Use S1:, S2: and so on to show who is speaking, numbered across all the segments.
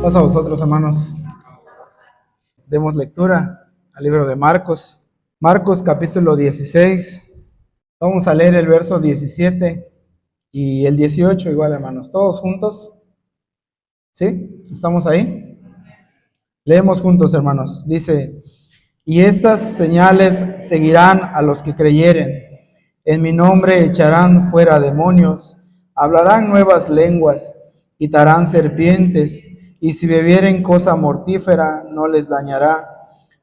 S1: Pasa a vosotros, hermanos. Demos lectura al libro de Marcos. Marcos capítulo 16. Vamos a leer el verso 17 y el 18 igual, hermanos. Todos juntos. ¿Sí? ¿Estamos ahí? Leemos juntos, hermanos. Dice, y estas señales seguirán a los que creyeren. En mi nombre echarán fuera demonios, hablarán nuevas lenguas, quitarán serpientes, y si bebieren cosa mortífera no les dañará.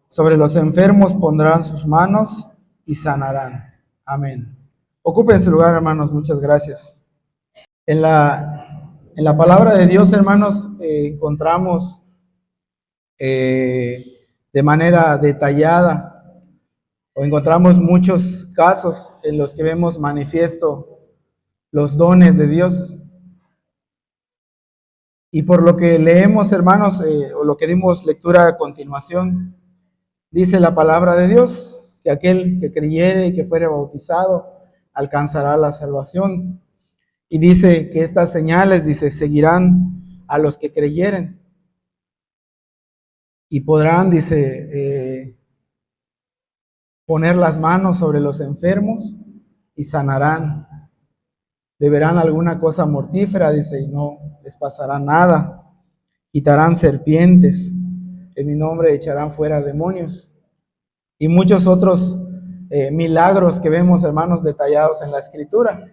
S1: Sobre los enfermos pondrán sus manos y sanarán. Amén. Ocupen su lugar, hermanos. Muchas gracias. En la palabra de Dios, hermanos, encontramos de manera detallada, o encontramos muchos casos en los que vemos manifiesto los dones de Dios. Y por lo que leemos, hermanos, o lo que dimos lectura a continuación, dice la palabra de Dios que aquel que creyere y que fuere bautizado alcanzará la salvación. Y dice que estas señales, dice, seguirán a los que creyeren. Y podrán, dice, poner las manos sobre los enfermos y sanarán. Beberán alguna cosa mortífera, dice, y no les pasará nada. Quitarán serpientes, en mi nombre echarán fuera demonios. Y muchos otros milagros que vemos, hermanos, detallados en la Escritura.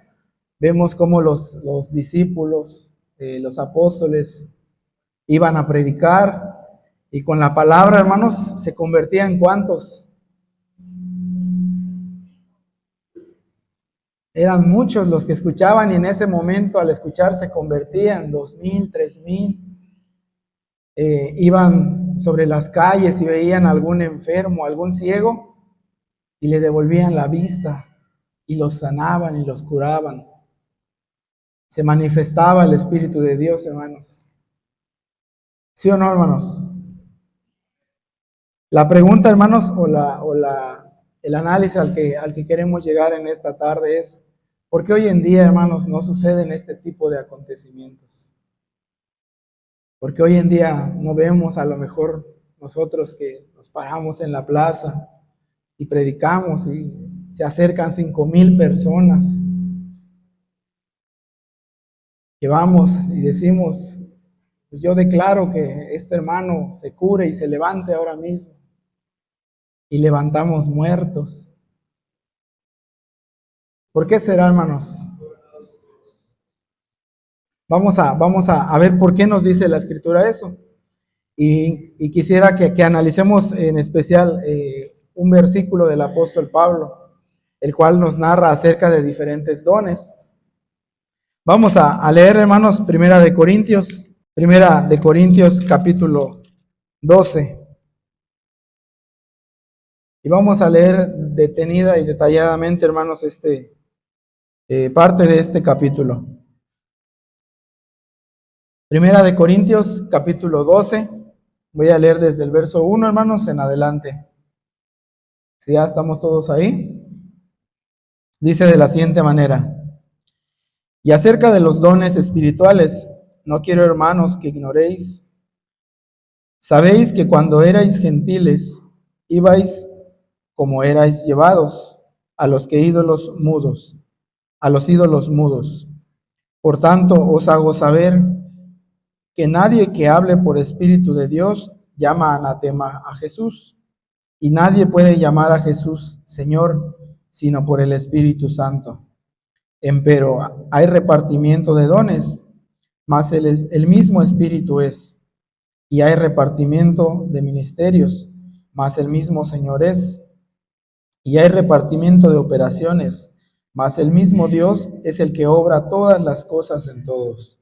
S1: Vemos cómo los discípulos, los apóstoles, iban a predicar y con la palabra, hermanos, se convertían ¿cuántos? Eran muchos los que escuchaban y en ese momento al escuchar se convertían 2,000, 3,000. Iban sobre las calles y veían a algún enfermo, algún ciego y le devolvían la vista y los sanaban y los curaban. Se manifestaba el Espíritu de Dios, hermanos. ¿Sí o no, hermanos? La pregunta, hermanos, el análisis al que queremos llegar en esta tarde es, ¿por qué hoy en día, hermanos, no suceden este tipo de acontecimientos? Porque hoy en día no vemos a lo mejor nosotros que nos paramos en la plaza y predicamos y se acercan 5,000 personas. Que vamos y decimos, pues yo declaro que este hermano se cure y se levante ahora mismo. Y levantamos muertos. ¿Por qué será, hermanos? Vamos a ver por qué nos dice la Escritura eso. Y quisiera que analicemos en especial un versículo del apóstol Pablo, el cual nos narra acerca de diferentes dones. Vamos a leer, hermanos, Primera de Corintios capítulo 12. Y vamos a leer detenida y detalladamente, hermanos, parte de este capítulo. Primera de Corintios, capítulo 12. Voy a leer desde el verso 1, hermanos, en adelante. Si ya estamos todos ahí. Dice de la siguiente manera. Y acerca de los dones espirituales, no quiero, hermanos, que ignoréis. Sabéis que cuando erais gentiles, ibais como erais llevados a los ídolos mudos. Por tanto, os hago saber que nadie que hable por Espíritu de Dios llama anatema a Jesús, y nadie puede llamar a Jesús Señor, sino por el Espíritu Santo. Empero hay repartimiento de dones, mas el mismo Espíritu es, y hay repartimiento de ministerios, mas el mismo Señor es, y hay repartimiento de operaciones, mas el mismo Dios es el que obra todas las cosas en todos.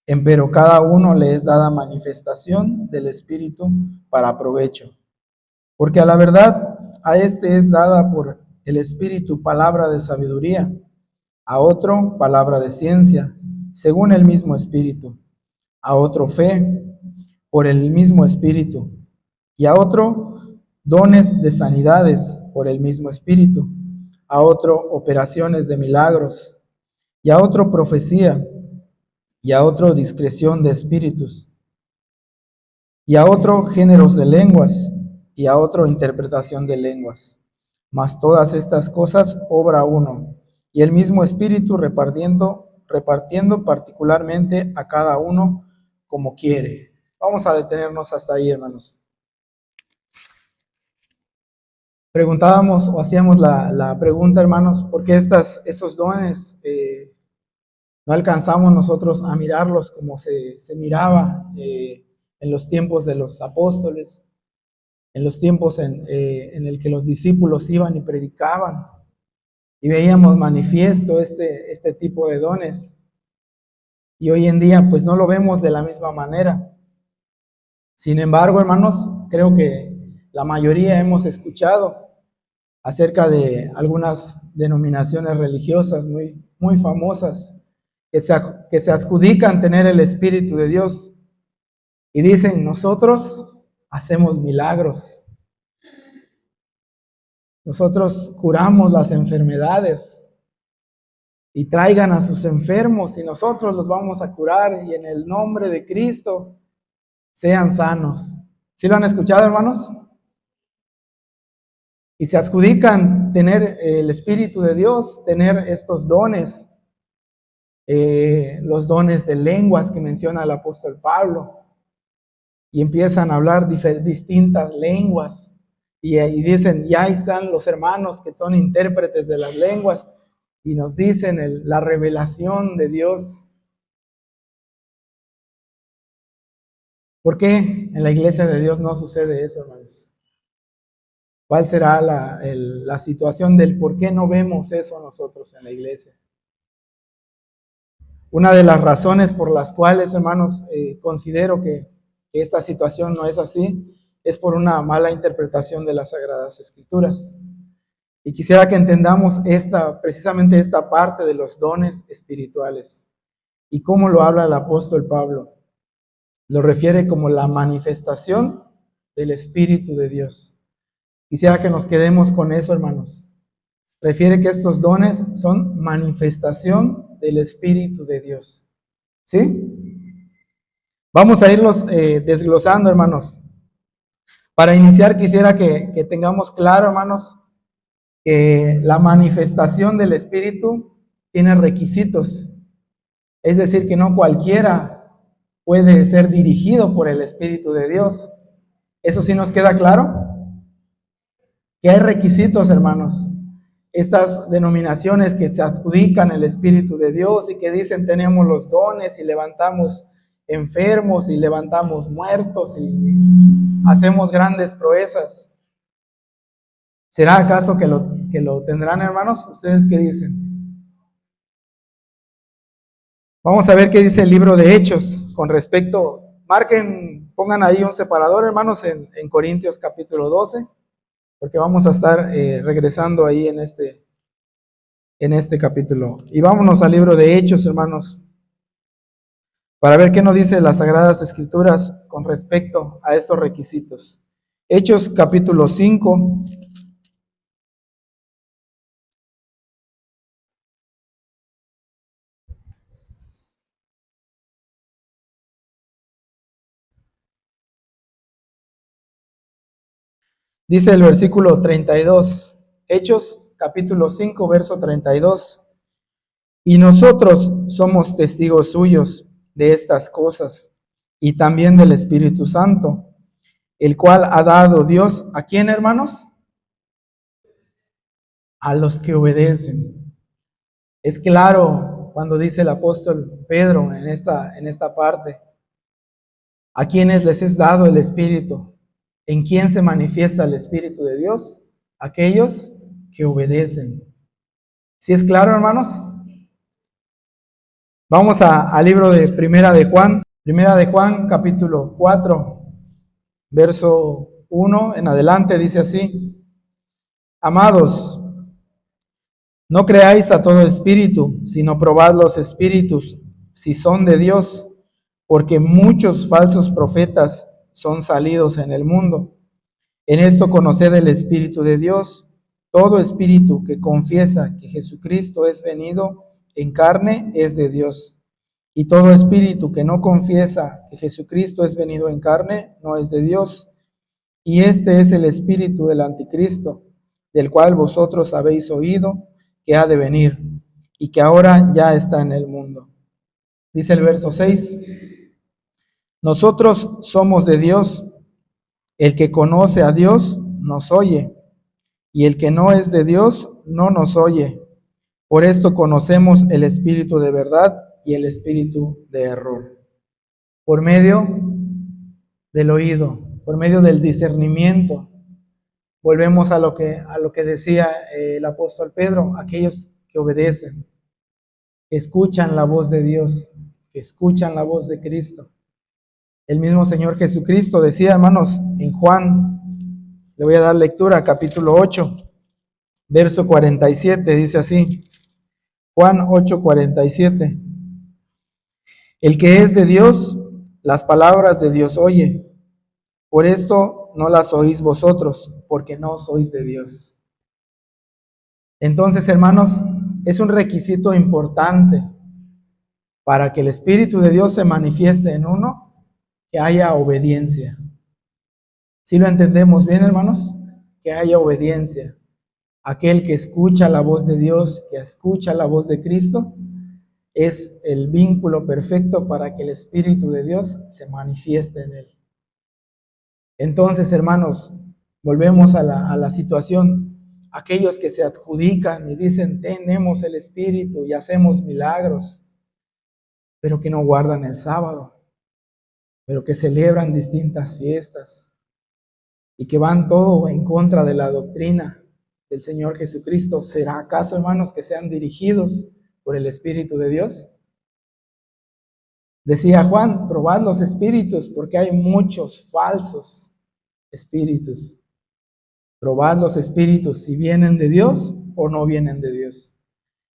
S1: Empero cada uno le es dada manifestación del Espíritu para provecho. Porque a la verdad a este es dada por el Espíritu palabra de sabiduría, a otro palabra de ciencia, según el mismo Espíritu, a otro fe, por el mismo Espíritu, y a otro dones de sanidades, por el mismo Espíritu, a otro operaciones de milagros, y a otro profecía, y a otro discreción de espíritus, y a otro géneros de lenguas, y a otro interpretación de lenguas. Mas todas estas cosas obra uno, y el mismo Espíritu repartiendo particularmente a cada uno como quiere. Vamos a detenernos hasta ahí, hermanos. Preguntábamos o hacíamos la pregunta, hermanos, ¿por qué estos dones no alcanzamos nosotros a mirarlos como se miraba en los tiempos de los apóstoles, en los tiempos en el que los discípulos iban y predicaban y veíamos manifiesto este tipo de dones? Y hoy en día pues no lo vemos de la misma manera. Sin embargo, hermanos, creo que la mayoría hemos escuchado acerca de algunas denominaciones religiosas muy famosas que se adjudican tener el Espíritu de Dios y dicen: nosotros hacemos milagros, nosotros curamos las enfermedades, y traigan a sus enfermos y nosotros los vamos a curar, y en el nombre de Cristo sean sanos. ¿Sí lo han escuchado, hermanos? Y se adjudican tener el Espíritu de Dios, tener estos dones, los dones de lenguas que menciona el apóstol Pablo, y empiezan a hablar distintas lenguas, y dicen: ya están los hermanos que son intérpretes de las lenguas, y nos dicen la revelación de Dios. ¿Por qué en la iglesia de Dios no sucede eso, hermanos? ¿Cuál será la situación del por qué no vemos eso nosotros en la iglesia? Una de las razones por las cuales, hermanos, considero que esta situación no es así, es por una mala interpretación de las Sagradas Escrituras. Y quisiera que entendamos precisamente esta parte de los dones espirituales y cómo lo habla el apóstol Pablo. Lo refiere como la manifestación del Espíritu de Dios. Quisiera que nos quedemos con eso, hermanos. Refiere que estos dones son manifestación del Espíritu de Dios. ¿Sí? Vamos a irlos desglosando, hermanos. Para iniciar, quisiera que tengamos claro, hermanos, que la manifestación del Espíritu tiene requisitos. Es decir, que no cualquiera puede ser dirigido por el Espíritu de Dios. ¿Eso sí nos queda claro? Que hay requisitos, hermanos. Estas denominaciones que se adjudican el Espíritu de Dios y que dicen: tenemos los dones y levantamos enfermos y levantamos muertos y hacemos grandes proezas. ¿Será acaso que lo tendrán, hermanos? ¿Ustedes qué dicen? Vamos a ver qué dice el libro de Hechos con respecto. Pongan ahí un separador, hermanos, en Corintios capítulo 12, porque vamos a estar regresando ahí en este capítulo. Y vámonos al libro de Hechos, hermanos, para ver qué nos dice las Sagradas Escrituras con respecto a estos requisitos. Hechos capítulo 5. Dice el versículo 32, Hechos capítulo 5, verso 32. Y nosotros somos testigos suyos de estas cosas, y también del Espíritu Santo, el cual ha dado Dios, ¿a quién, hermanos? A los que obedecen. Es claro cuando dice el apóstol Pedro en esta parte: ¿a quiénes les es dado el Espíritu? ¿En quién se manifiesta el Espíritu de Dios? Aquellos que obedecen. ¿Sí es claro, hermanos? Vamos al libro de Primera de Juan. Primera de Juan, capítulo 4, verso 1 en adelante, dice así: Amados, no creáis a todo espíritu, sino probad los espíritus, si son de Dios, porque muchos falsos profetas son salidos en el mundo. En esto conoced el Espíritu de Dios. Todo espíritu que confiesa que Jesucristo es venido en carne es de Dios. Y todo espíritu que no confiesa que Jesucristo es venido en carne, no es de Dios. Y este es el espíritu del anticristo, del cual vosotros habéis oído que ha de venir, y que ahora ya está en el mundo. Dice el verso 6, nosotros somos de Dios, el que conoce a Dios nos oye, y el que no es de Dios no nos oye. Por esto conocemos el espíritu de verdad y el espíritu de error. Por medio del oído, por medio del discernimiento. Volvemos a lo que decía el apóstol Pedro, aquellos que obedecen, que escuchan la voz de Dios, que escuchan la voz de Cristo. El mismo Señor Jesucristo decía, hermanos, en Juan, le voy a dar lectura, capítulo 8, verso 47, dice así, Juan 8, 47. El que es de Dios, las palabras de Dios oye. Por esto no las oís vosotros, porque no sois de Dios. Entonces, hermanos, es un requisito importante para que el Espíritu de Dios se manifieste en uno, que haya obediencia. ¿Sí lo entendemos bien, hermanos? Que haya obediencia. Aquel que escucha la voz de Dios, que escucha la voz de Cristo, es el vínculo perfecto para que el Espíritu de Dios se manifieste en él. Entonces, hermanos, volvemos a la situación. Aquellos que se adjudican y dicen, tenemos el Espíritu y hacemos milagros, pero que no guardan el sábado, pero que celebran distintas fiestas y que van todo en contra de la doctrina del Señor Jesucristo. ¿Será acaso, hermanos, que sean dirigidos por el Espíritu de Dios? Decía Juan, probad los espíritus, porque hay muchos falsos espíritus. Probad los espíritus si vienen de Dios o no vienen de Dios.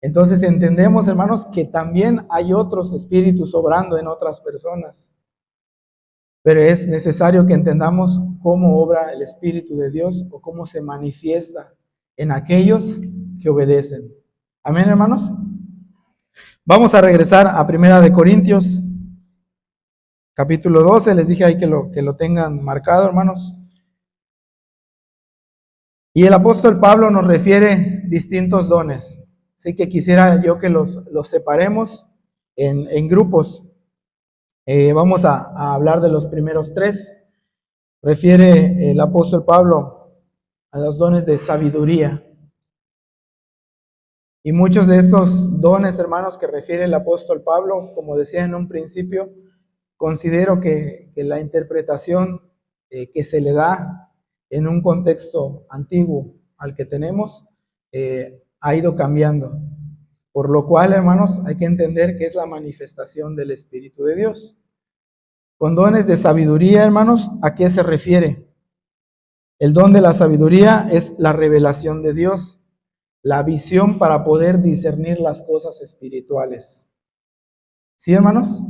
S1: Entonces entendemos, hermanos, que también hay otros espíritus obrando en otras personas. Pero es necesario que entendamos cómo obra el Espíritu de Dios o cómo se manifiesta en aquellos que obedecen. Amén, hermanos. Vamos a regresar a Primera de Corintios, capítulo 12. Les dije ahí que lo tengan marcado, hermanos. Y el apóstol Pablo nos refiere distintos dones. Así que quisiera yo que los separemos en grupos. Vamos a hablar de los primeros tres. Refiere el apóstol Pablo a los dones de sabiduría. Y muchos de estos dones, hermanos, que refiere el apóstol Pablo, como decía en un principio, considero que la interpretación que se le da en un contexto antiguo al que tenemos ha ido cambiando. Por lo cual, hermanos, hay que entender que es la manifestación del Espíritu de Dios. Con dones de sabiduría, hermanos, ¿a qué se refiere? El don de la sabiduría es la revelación de Dios, la visión para poder discernir las cosas espirituales. ¿Sí, hermanos?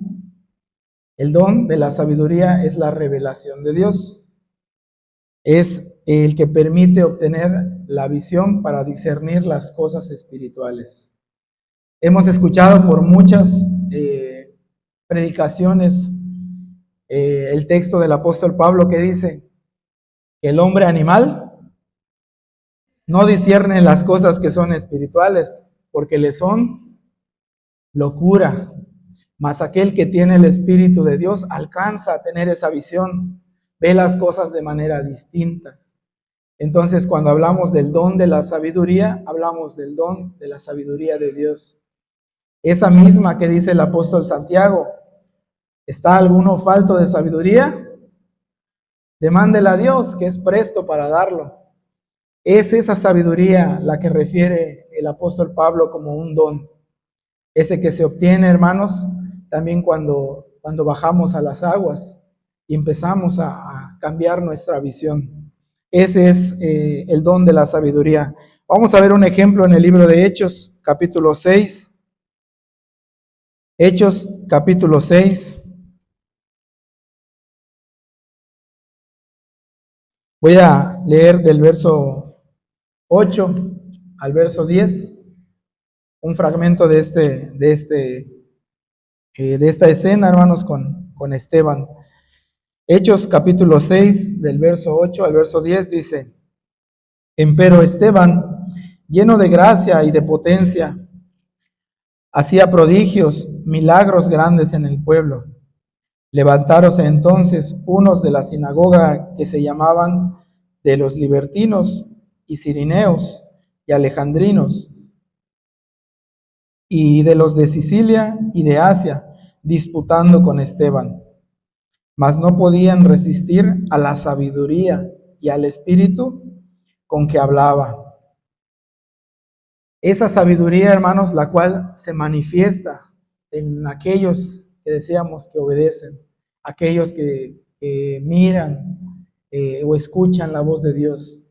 S1: El don de la sabiduría es la revelación de Dios. Es el que permite obtener la visión para discernir las cosas espirituales. Hemos escuchado por muchas predicaciones el texto del apóstol Pablo que dice que el hombre animal no discierne las cosas que son espirituales, porque le son locura. Mas aquel que tiene el Espíritu de Dios alcanza a tener esa visión, ve las cosas de manera distintas. Entonces, cuando hablamos del don de la sabiduría, hablamos del don de la sabiduría de Dios. Esa misma que dice el apóstol Santiago, ¿está alguno falto de sabiduría? Demándela a Dios, que es presto para darlo. Es esa sabiduría la que refiere el apóstol Pablo como un don. Ese que se obtiene, hermanos, también cuando bajamos a las aguas y empezamos a cambiar nuestra visión. Ese es el don de la sabiduría. Vamos a ver un ejemplo en el libro de Hechos, capítulo 6. Hechos, capítulo 6. Voy a leer del verso 8 al verso 10, un fragmento de este de esta escena, hermanos, con Esteban. Hechos capítulo 6, del verso 8 al verso 10 dice: Empero Esteban, lleno de gracia y de potencia, hacía prodigios, milagros grandes en el pueblo. Levantáronse entonces unos de la sinagoga que se llamaban de los libertinos y cirineos y alejandrinos, y de los de Sicilia y de Asia, disputando con Esteban. Mas no podían resistir a la sabiduría y al espíritu con que hablaba. Esa sabiduría, hermanos, la cual se manifiesta en aquellos que decíamos que obedecen, aquellos que miran o escuchan la voz de Dios.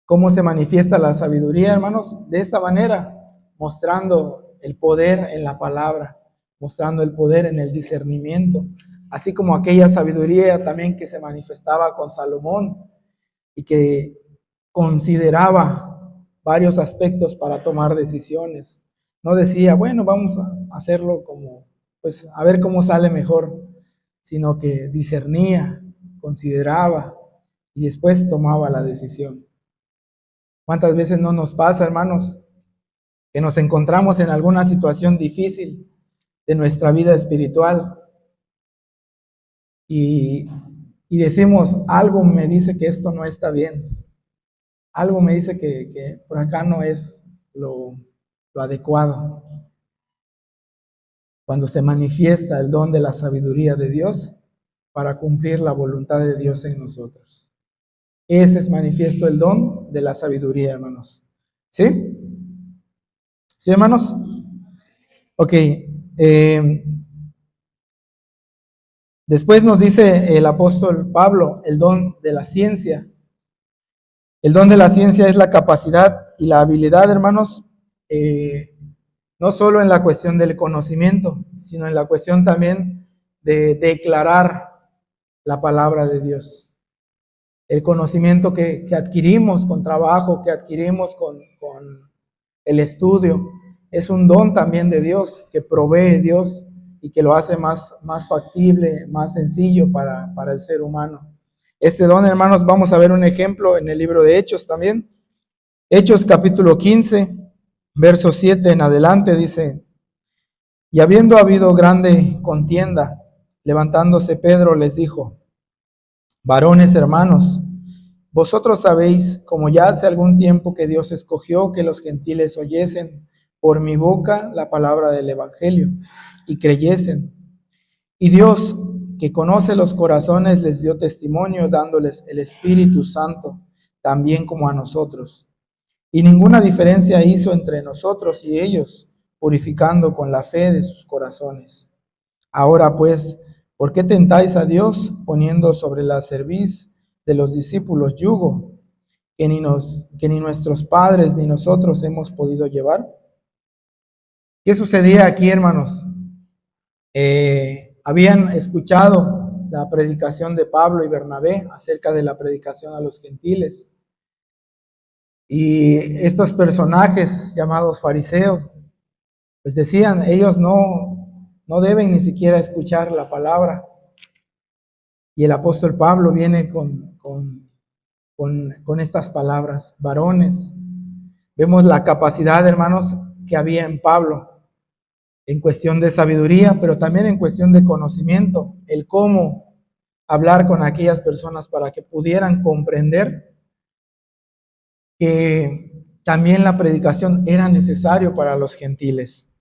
S1: ¿Cómo se manifiesta la sabiduría, hermanos? De esta manera, mostrando el poder en la palabra, mostrando el poder en el discernimiento, así como aquella sabiduría también que se manifestaba con Salomón y que consideraba varios aspectos para tomar decisiones. No decía, bueno, vamos a hacerlo como, pues, a ver cómo sale mejor, sino que discernía, consideraba y después tomaba la decisión. ¿Cuántas veces no nos pasa, hermanos, que nos encontramos en alguna situación difícil de nuestra vida espiritual y decimos, algo me dice que esto no está bien? Algo me dice que por acá no es lo adecuado. Cuando se manifiesta el don de la sabiduría de Dios para cumplir la voluntad de Dios en nosotros. Ese es manifiesto el don de la sabiduría, hermanos. ¿Sí? ¿Sí, hermanos? Ok. Después nos dice el apóstol Pablo, el don de la ciencia. El don de la ciencia es la capacidad y la habilidad, hermanos, no solo en la cuestión del conocimiento, sino en la cuestión también de declarar la palabra de Dios. El conocimiento que adquirimos con trabajo, que adquirimos con el estudio, es un don también de Dios, que provee Dios y que lo hace más factible, más sencillo para el ser humano. Este don, hermanos, vamos a ver un ejemplo en el libro de Hechos también. Hechos capítulo 15, verso 7 en adelante dice: Y habiendo habido grande contienda, levantándose Pedro les dijo: Varones hermanos, vosotros sabéis, como ya hace algún tiempo, que Dios escogió que los gentiles oyesen por mi boca la palabra del evangelio y creyesen. Y Dios, que conoce los corazones, les dio testimonio dándoles el Espíritu Santo, también como a nosotros. Y ninguna diferencia hizo entre nosotros y ellos, purificando con la fe de sus corazones. Ahora pues, ¿por qué tentáis a Dios poniendo sobre la cerviz de los discípulos yugo que ni nuestros padres ni nosotros hemos podido llevar? ¿Qué sucedía aquí, hermanos? Habían escuchado la predicación de Pablo y Bernabé acerca de la predicación a los gentiles. Y estos personajes llamados fariseos, pues decían, ellos no deben ni siquiera escuchar la palabra. Y el apóstol Pablo viene con estas palabras: varones. Vemos la capacidad, hermanos, que había en Pablo en cuestión de sabiduría, pero también en cuestión de conocimiento, el cómo hablar con aquellas personas para que pudieran comprender que también la predicación era necesario para los gentiles.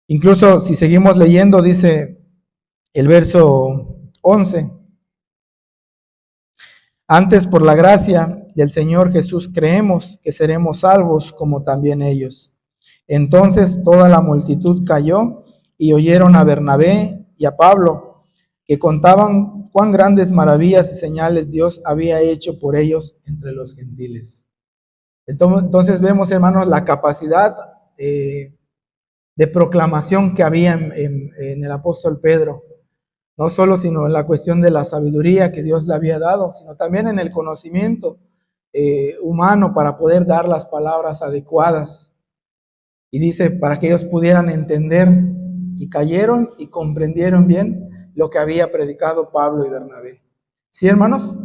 S1: Incluso si seguimos leyendo, dice el verso 11: Antes por la gracia del Señor Jesús creemos que seremos salvos como también ellos. Entonces toda la multitud cayó y oyeron a Bernabé y a Pablo, que contaban cuán grandes maravillas y señales Dios había hecho por ellos entre los gentiles. Entonces vemos, hermanos, la capacidad de proclamación que había en el apóstol Pedro. No solo sino en la cuestión de la sabiduría que Dios le había dado, sino también en el conocimiento humano para poder dar las palabras adecuadas. Y dice, para que ellos pudieran entender y cayeron y comprendieron bien lo que había predicado Pablo y Bernabé. ¿Sí, hermanos?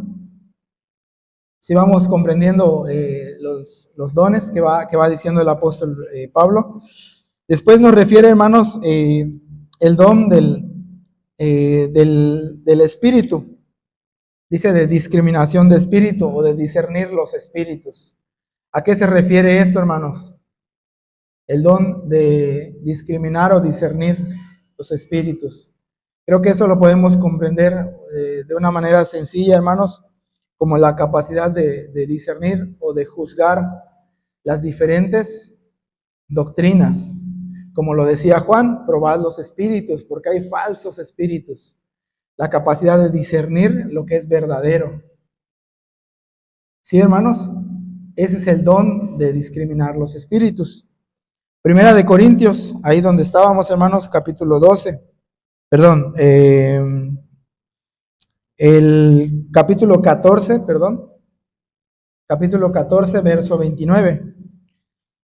S1: Si vamos comprendiendo los dones que va diciendo el apóstol Pablo. Después nos refiere, hermanos, el don del espíritu. Dice de discriminación de espíritu o de discernir los espíritus. ¿A qué se refiere esto, hermanos? El don de discriminar o discernir los espíritus. Creo que eso lo podemos comprender de una manera sencilla, hermanos, como la capacidad de discernir o de juzgar las diferentes doctrinas. Como lo decía Juan, probad los espíritus, porque hay falsos espíritus. La capacidad de discernir lo que es verdadero. Sí, hermanos, ese es el don de discriminar los espíritus. Primera de Corintios, ahí donde estábamos, hermanos, capítulo 12. Perdón, el capítulo 14, perdón. Capítulo 14, verso 29.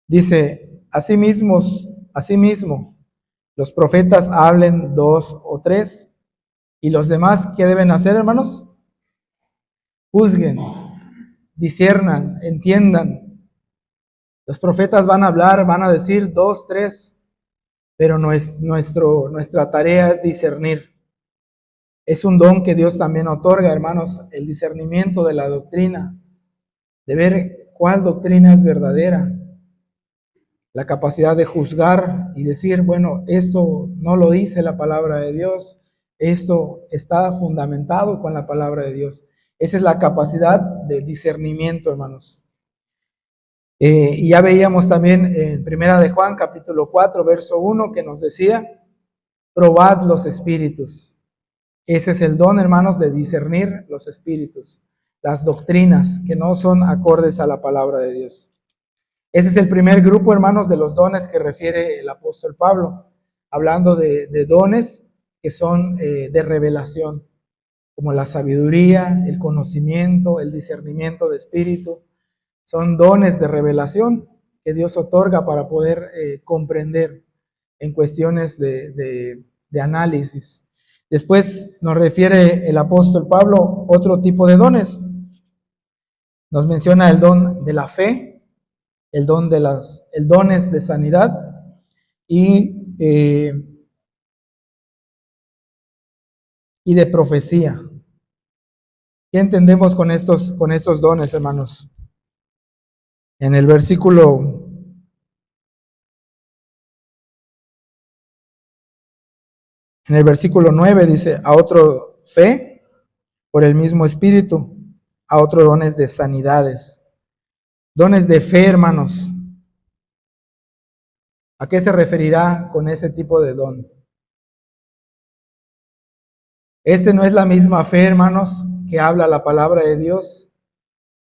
S1: Dice, asimismo, los profetas hablen 2 o 3. ¿Y los demás qué deben hacer, hermanos? Juzguen, disciernan, entiendan. Los profetas van a hablar, van a decir 2, 3, pero nuestra tarea es discernir. Es un don que Dios también otorga, hermanos, el discernimiento de la doctrina, de ver cuál doctrina es verdadera, la capacidad de juzgar y decir, bueno, esto no lo dice la palabra de Dios, esto está fundamentado con la palabra de Dios. Esa es la capacidad de discernimiento, hermanos. Y ya veíamos también en Primera de Juan, capítulo 4, verso 1, que nos decía, probad los espíritus. Ese es el don, hermanos, de discernir los espíritus, las doctrinas que no son acordes a la palabra de Dios. Ese es el primer grupo, hermanos, de los dones que refiere el apóstol Pablo, hablando de dones que son de revelación, como la sabiduría, el conocimiento, el discernimiento de espíritu. Son dones de revelación que Dios otorga para poder comprender en cuestiones de análisis. Después nos refiere el apóstol Pablo otro tipo de dones. Nos menciona el don de la fe, el dones de sanidad y de profecía. ¿Qué entendemos con estos dones, hermanos? En el versículo 9 dice, a otro fe por el mismo espíritu, a otro dones de sanidades. Dones de fe, hermanos. ¿A qué se referirá con ese tipo de don? Este no es la misma fe, hermanos, que habla la palabra de Dios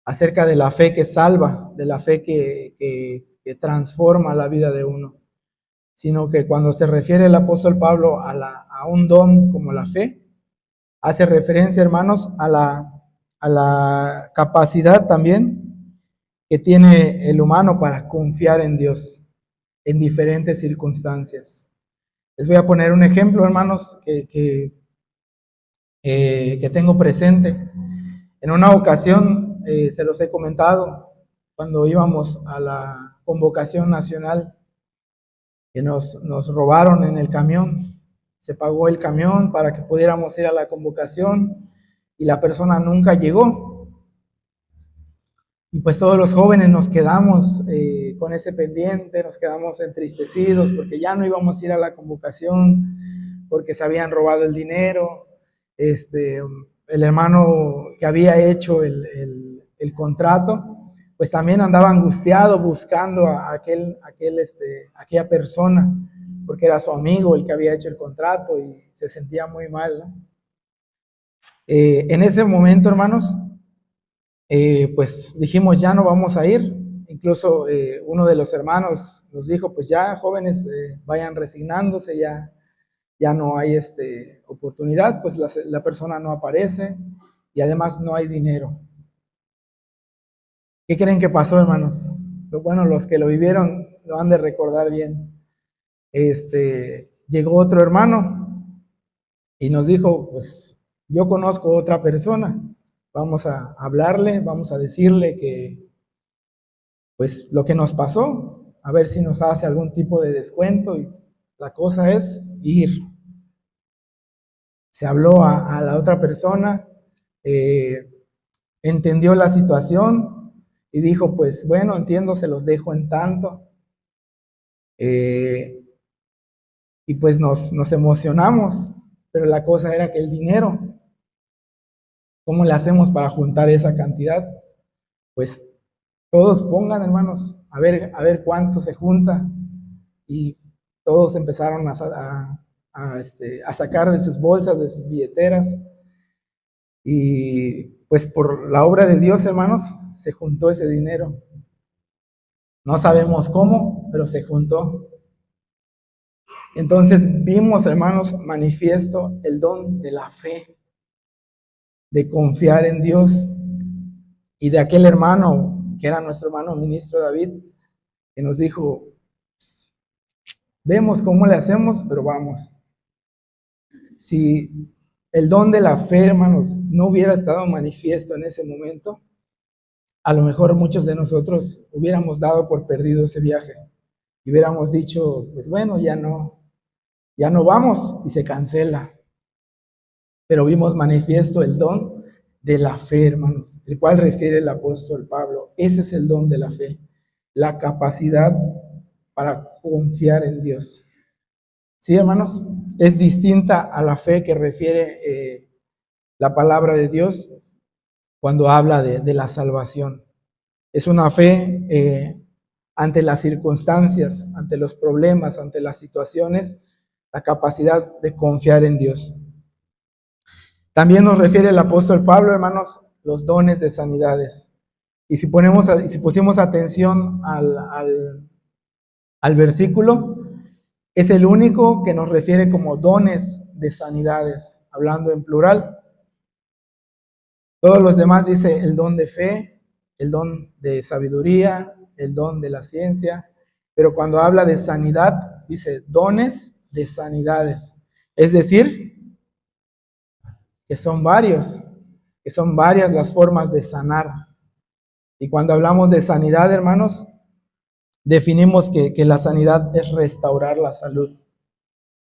S1: acerca de la fe que salva, de la fe que transforma la vida de uno, sino que cuando se refiere el apóstol Pablo a un don como la fe, hace referencia, hermanos, a la capacidad también que tiene el humano para confiar en Dios en diferentes circunstancias. Les voy a poner un ejemplo, hermanos, que tengo presente. En una ocasión, se los he comentado, cuando íbamos a la convocación nacional, que nos robaron en el camión. Se pagó el camión para que pudiéramos ir a la convocación y la persona nunca llegó. Y pues todos los jóvenes nos quedamos con ese pendiente, nos quedamos entristecidos porque ya no íbamos a ir a la convocación, porque se habían robado el dinero. El hermano que había hecho el contrato, pues también andaba angustiado buscando a aquella persona, porque era su amigo el que había hecho el contrato y se sentía muy mal, ¿no? En ese momento, hermanos, pues dijimos, ya no vamos a ir. Incluso uno de los hermanos nos dijo, pues ya jóvenes, vayan resignándose, ya no hay oportunidad, pues la persona no aparece y además no hay dinero. ¿Qué creen que pasó, hermanos? Bueno, los que lo vivieron lo han de recordar bien. llegó otro hermano y nos dijo, pues yo conozco otra persona, vamos a hablarle, vamos a decirle que pues lo que nos pasó, a ver si nos hace algún tipo de descuento. Y la cosa es ir. Se habló a la otra persona, eh, entendió la situación y dijo, pues bueno, entiendo, se los dejo en tanto. Eh, y pues nos emocionamos, pero la cosa era que el dinero, ¿cómo le hacemos para juntar esa cantidad? Pues todos pongan, hermanos, a ver cuánto se junta. Y todos empezaron a sacar de sus bolsas, de sus billeteras. Y pues por la obra de Dios, hermanos, se juntó ese dinero. No sabemos cómo, pero se juntó. Entonces vimos, hermanos, manifiesto el don de la fe, de confiar en Dios. Y de aquel hermano, que era nuestro hermano ministro David, que nos dijo, vemos cómo le hacemos, pero vamos. Si el don de la fe, hermanos, no hubiera estado manifiesto en ese momento, a lo mejor muchos de nosotros hubiéramos dado por perdido ese viaje y hubiéramos dicho, pues bueno, ya no vamos, y se cancela. Pero vimos manifiesto el don de la fe, hermanos, el cual refiere el apóstol Pablo. Ese es el don de la fe, la capacidad para confiar en Dios. Sí, hermanos, es distinta a la fe que refiere la palabra de Dios cuando habla de la salvación. Es una fe ante las circunstancias, ante los problemas, ante las situaciones, la capacidad de confiar en Dios. También nos refiere el apóstol Pablo, hermanos, los dones de sanidades. Y si pusimos atención al versículo, es el único que nos refiere como dones de sanidades, hablando en plural. Todos los demás dice el don de fe, el don de sabiduría, el don de la ciencia, pero cuando habla de sanidad, dice dones de sanidades. Es decir, que son varias las formas de sanar. Y cuando hablamos de sanidad, hermanos, definimos que la sanidad es restaurar la salud.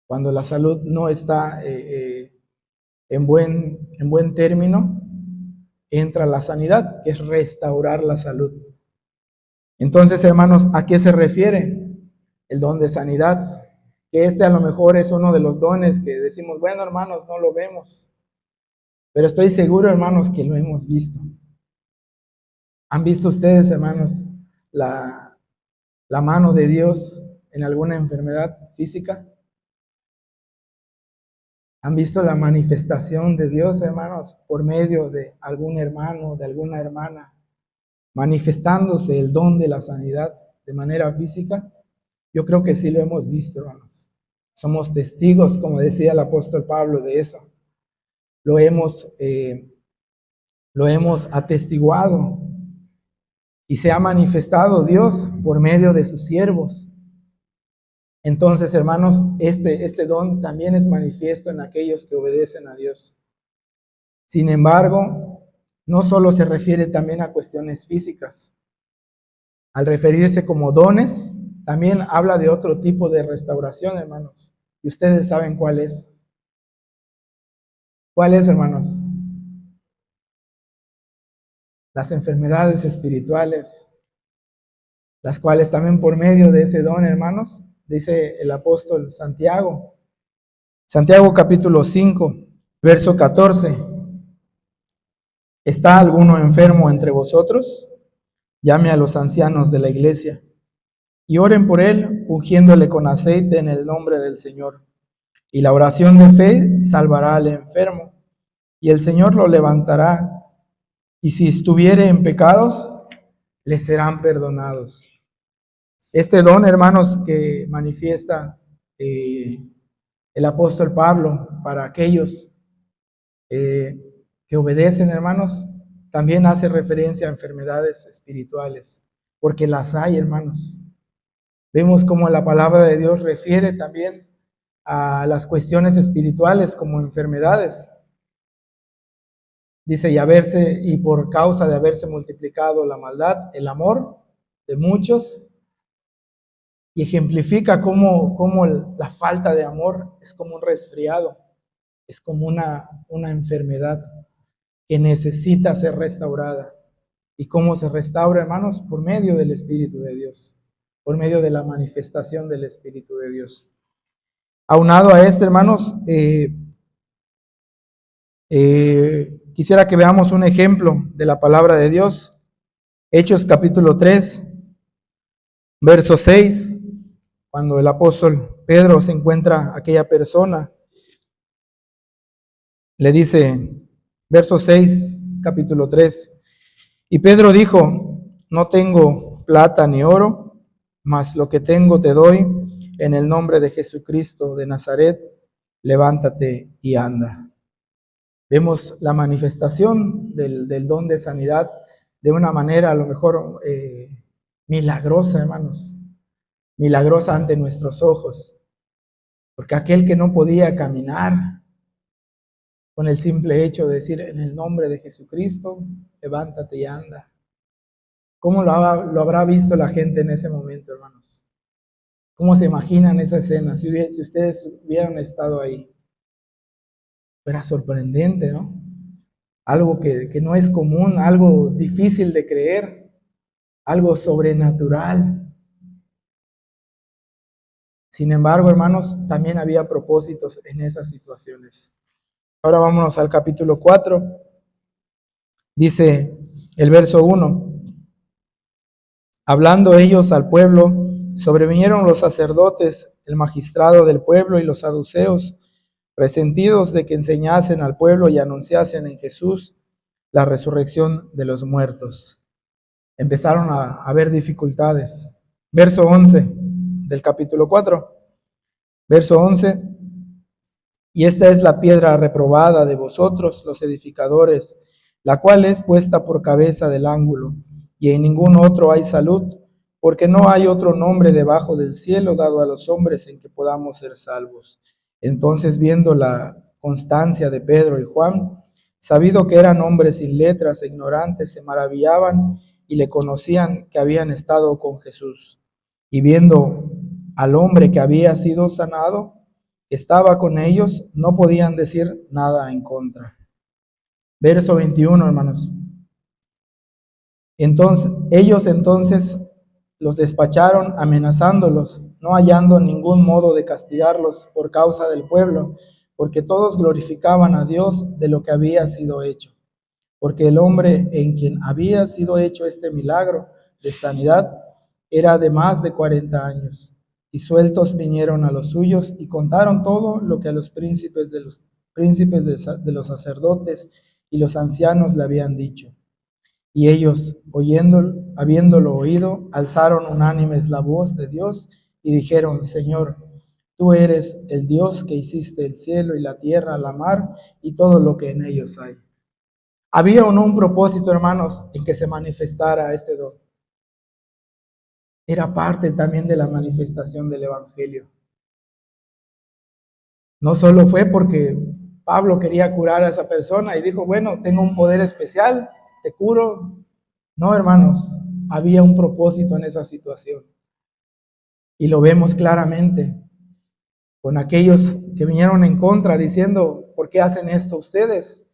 S1: Cuando la salud no está en buen término, entra la sanidad, que es restaurar la salud. Entonces, hermanos, ¿a qué se refiere el don de sanidad? Que a lo mejor es uno de los dones que decimos, bueno, hermanos, no lo vemos. Pero estoy seguro, hermanos, que lo hemos visto. ¿Han visto ustedes, hermanos, la mano de Dios en alguna enfermedad física? ¿Han visto la manifestación de Dios, hermanos, por medio de algún hermano, de alguna hermana, manifestándose el don de la sanidad de manera física? Yo creo que sí lo hemos visto, hermanos. Somos testigos, como decía el apóstol Pablo, de eso. Lo hemos atestiguado y se ha manifestado Dios por medio de sus siervos. Entonces, hermanos, este don también es manifiesto en aquellos que obedecen a Dios. Sin embargo, no solo se refiere también a cuestiones físicas. Al referirse como dones, también habla de otro tipo de restauración, hermanos. Y ustedes saben cuál es. ¿Cuál es, hermanos? Las enfermedades espirituales, las cuales también por medio de ese don, hermanos, dice el apóstol Santiago. Santiago capítulo 5, verso 14. ¿Está alguno enfermo entre vosotros? Llame a los ancianos de la iglesia y oren por él, ungiéndole con aceite en el nombre del Señor. Y la oración de fe salvará al enfermo, y el Señor lo levantará, y si estuviere en pecados, le serán perdonados. Este don, hermanos, que manifiesta el apóstol Pablo para aquellos que obedecen, hermanos, también hace referencia a enfermedades espirituales, porque las hay, hermanos. Vemos como la palabra de Dios refiere también a las cuestiones espirituales como enfermedades. Dice, y por causa de haberse multiplicado la maldad, el amor de muchos, y ejemplifica cómo la falta de amor es como un resfriado, es como una enfermedad que necesita ser restaurada. ¿Y cómo se restaura, hermanos? Por medio del Espíritu de Dios, por medio de la manifestación del Espíritu de Dios. Aunado a esto, hermanos, quisiera que veamos un ejemplo de la palabra de Dios. Hechos capítulo 3, verso 6, cuando el apóstol Pedro se encuentra a aquella persona, le dice, verso 6, capítulo 3, y Pedro dijo, no tengo plata ni oro, mas lo que tengo te doy, en el nombre de Jesucristo de Nazaret, levántate y anda. Vemos la manifestación del don de sanidad de una manera a lo mejor milagrosa, hermanos, milagrosa ante nuestros ojos, porque aquel que no podía caminar, con el simple hecho de decir en el nombre de Jesucristo, levántate y anda. ¿Cómo lo habrá visto la gente en ese momento, hermanos? ¿Cómo se imaginan esa escena? Si ustedes hubieran estado ahí. Era sorprendente, ¿no? Algo que no es común, algo difícil de creer, algo sobrenatural. Sin embargo, hermanos, también había propósitos en esas situaciones. Ahora vámonos al capítulo 4. Dice el verso 1. Hablando ellos al pueblo, sobrevinieron los sacerdotes, el magistrado del pueblo y los saduceos, resentidos de que enseñasen al pueblo y anunciasen en Jesús la resurrección de los muertos. Empezaron a haber dificultades. Verso 11 del capítulo 4. Verso 11. Y esta es la piedra reprobada de vosotros, los edificadores, la cual es puesta por cabeza del ángulo, y en ningún otro hay salud, porque no hay otro nombre debajo del cielo dado a los hombres en que podamos ser salvos. Entonces, viendo la constancia de Pedro y Juan, sabido que eran hombres sin letras e ignorantes, se maravillaban y le conocían que habían estado con Jesús. Y viendo al hombre que había sido sanado, estaba con ellos, no podían decir nada en contra. Verso 21, hermanos. Entonces los despacharon amenazándolos, no hallando ningún modo de castigarlos por causa del pueblo, porque todos glorificaban a Dios de lo que había sido hecho. Porque el hombre en quien había sido hecho este milagro de sanidad era de más de 40 años. Y sueltos vinieron a los suyos y contaron todo lo que a los príncipes de los sacerdotes y los ancianos le habían dicho. Y ellos, habiéndolo oído, alzaron unánimes la voz de Dios y dijeron, Señor, tú eres el Dios que hiciste el cielo y la tierra, la mar y todo lo que en ellos hay. ¿Había o no un propósito, hermanos, en que se manifestara este don? Era parte también de la manifestación del Evangelio. No solo fue porque Pablo quería curar a esa persona y dijo, bueno, tengo un poder especial, te curo. No, hermanos, había un propósito en esa situación. Y lo vemos claramente con aquellos que vinieron en contra diciendo, ¿por qué hacen esto ustedes?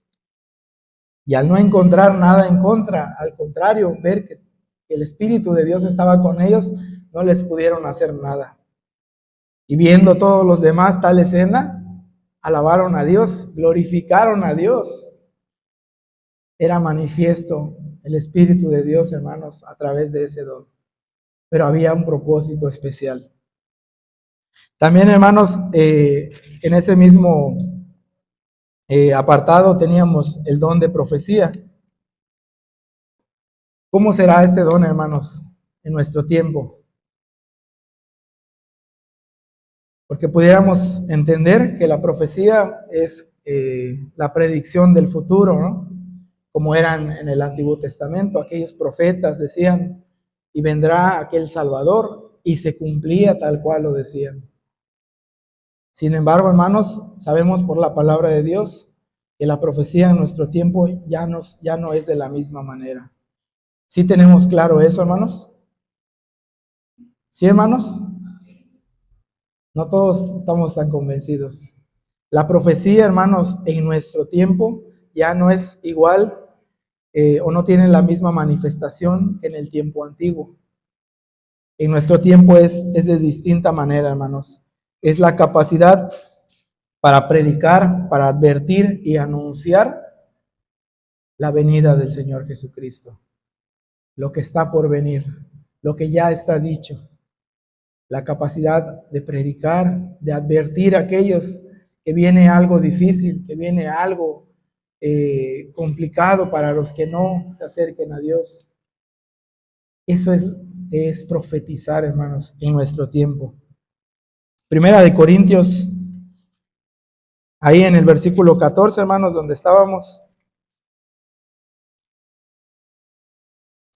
S1: Y al no encontrar nada en contra, al contrario, ver que el Espíritu de Dios estaba con ellos, no les pudieron hacer nada. Y viendo todos los demás tal escena, alabaron a Dios, glorificaron a Dios. Era manifiesto el Espíritu de Dios, hermanos, a través de ese don. Pero había un propósito especial. También, hermanos, en ese mismo apartado teníamos el don de profecía. ¿Cómo será este don, hermanos, en nuestro tiempo? Porque pudiéramos entender que la profecía es la predicción del futuro, ¿no? Como eran en el Antiguo Testamento, aquellos profetas decían, y vendrá aquel Salvador, y se cumplía tal cual lo decían. Sin embargo, hermanos, sabemos por la palabra de Dios que la profecía en nuestro tiempo ya no es de la misma manera. ¿Sí tenemos claro eso, hermanos? ¿Sí, hermanos? No todos estamos tan convencidos. La profecía, hermanos, en nuestro tiempo ya no es igual o no tiene la misma manifestación que en el tiempo antiguo. En nuestro tiempo es de distinta manera, hermanos. Es la capacidad para predicar, para advertir y anunciar la venida del Señor Jesucristo, lo que está por venir, lo que ya está dicho, la capacidad de predicar, de advertir a aquellos que viene algo difícil, que viene algo complicado para los que no se acerquen a Dios. Eso es profetizar, hermanos, en nuestro tiempo. Primera de Corintios, ahí en el versículo 14, hermanos, donde estábamos.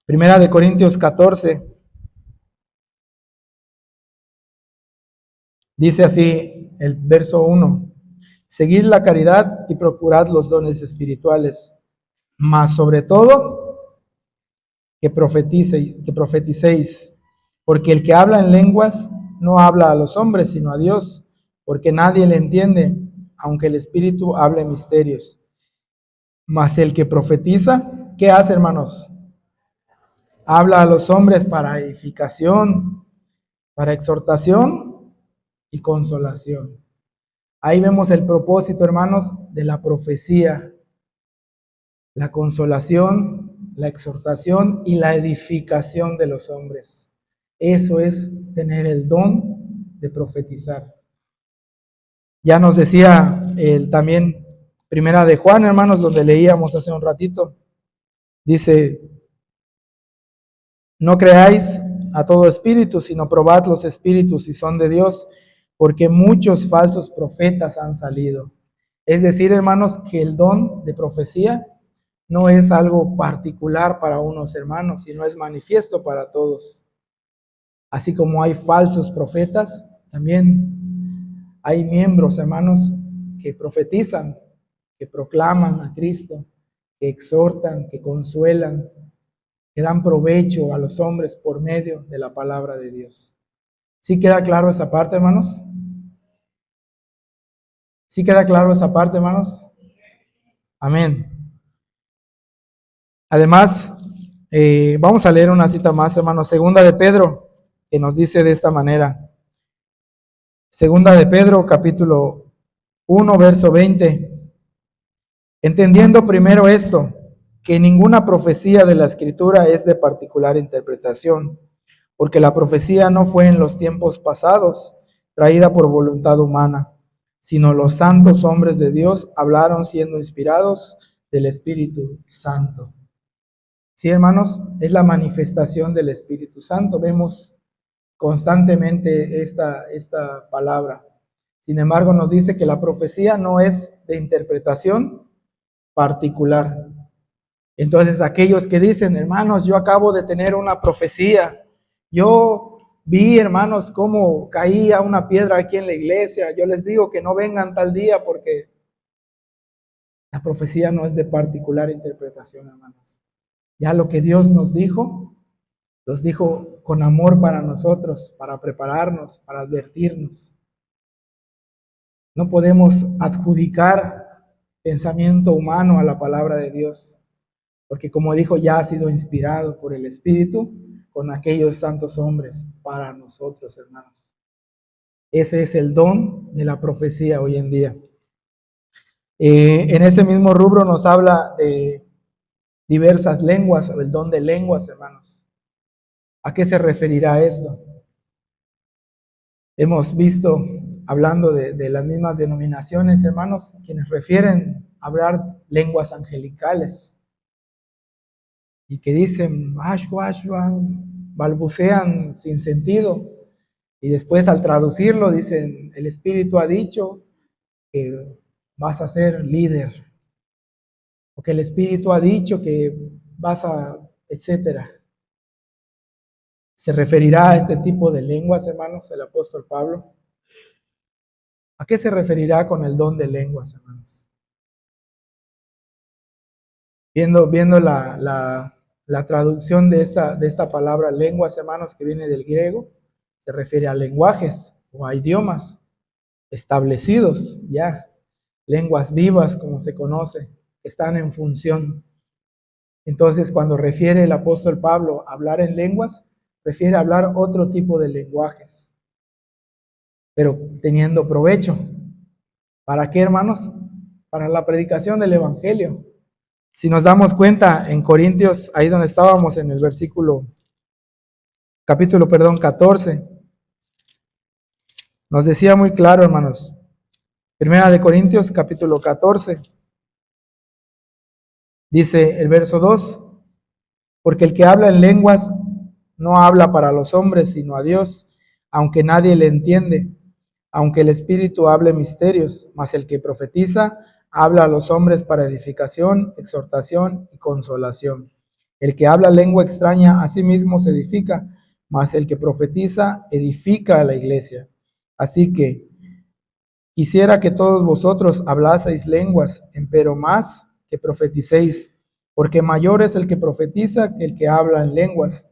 S1: Primera de Corintios 14, dice así el verso 1: seguid la caridad y procurad los dones espirituales, mas sobre todo que profeticéis, porque el que habla en lenguas no habla a los hombres, sino a Dios, porque nadie le entiende, aunque el Espíritu hable misterios. Mas el que profetiza, ¿qué hace, hermanos? Habla a los hombres para edificación, para exhortación y consolación. Ahí vemos el propósito, hermanos, de la profecía: la consolación, la exhortación y la edificación de los hombres. Eso es tener el don de profetizar. Ya nos decía también Primera de Juan, hermanos, donde leíamos hace un ratito. Dice: no creáis a todo espíritu, sino probad los espíritus si son de Dios, porque muchos falsos profetas han salido. Es decir, hermanos, que el don de profecía no es algo particular para unos hermanos, sino es manifiesto para todos. Así como hay falsos profetas, también hay miembros, hermanos, que profetizan, que proclaman a Cristo, que exhortan, que consuelan, que dan provecho a los hombres por medio de la palabra de Dios. ¿Sí queda claro esa parte, hermanos? ¿Sí queda claro esa parte, hermanos? Amén. Además, vamos a leer una cita más, hermanos. Segunda de Pedro, que nos dice de esta manera. Segunda de Pedro, capítulo 1, verso 20. Entendiendo primero esto, que ninguna profecía de la Escritura es de particular interpretación, porque la profecía no fue en los tiempos pasados traída por voluntad humana, sino los santos hombres de Dios hablaron siendo inspirados del Espíritu Santo. Sí, hermanos, es la manifestación del Espíritu Santo. Vemos constantemente esta palabra. Sin embargo, nos dice que la profecía no es de interpretación particular. Entonces, aquellos que dicen: hermanos, yo acabo de tener una profecía, yo vi, hermanos, cómo caía una piedra aquí en la iglesia, yo les digo que no vengan tal día porque la profecía no es de particular interpretación, hermanos. Ya lo que Dios nos dijo con amor para nosotros, para prepararnos, para advertirnos. No podemos adjudicar pensamiento humano a la palabra de Dios, porque como dijo, ya ha sido inspirado por el Espíritu con aquellos santos hombres para nosotros, hermanos. Ese es el don de la profecía hoy en día. En ese mismo rubro nos habla de diversas lenguas, o el don de lenguas, hermanos. ¿A qué se referirá esto? Hemos visto, hablando de las mismas denominaciones, hermanos, quienes refieren a hablar lenguas angelicales y que dicen, balbucean sin sentido, y después al traducirlo dicen: el Espíritu ha dicho que vas a ser líder, o que el Espíritu ha dicho que vas a, etcétera. ¿Se referirá a este tipo de lenguas, hermanos, el apóstol Pablo? ¿A qué se referirá con el don de lenguas, hermanos? Viendo la traducción de esta palabra lenguas, hermanos, que viene del griego, se refiere a lenguajes o a idiomas establecidos ya, lenguas vivas, como se conoce, que están en función. Entonces, cuando refiere el apóstol Pablo a hablar en lenguas, refiere a hablar otro tipo de lenguajes, pero teniendo provecho. ¿Para qué, hermanos? Para la predicación del Evangelio. Si nos damos cuenta en Corintios, ahí donde estábamos en el capítulo 14, nos decía muy claro, hermanos. Primera de Corintios, capítulo 14, dice el verso 2, porque el que habla en lenguas no habla para los hombres, sino a Dios, aunque nadie le entiende, aunque el Espíritu hable misterios, mas el que profetiza habla a los hombres para edificación, exhortación y consolación. El que habla lengua extraña a sí mismo se edifica, mas el que profetiza edifica a la iglesia. Así que quisiera que todos vosotros hablaseis lenguas, empero más que profeticéis, porque mayor es el que profetiza que el que habla en lenguas.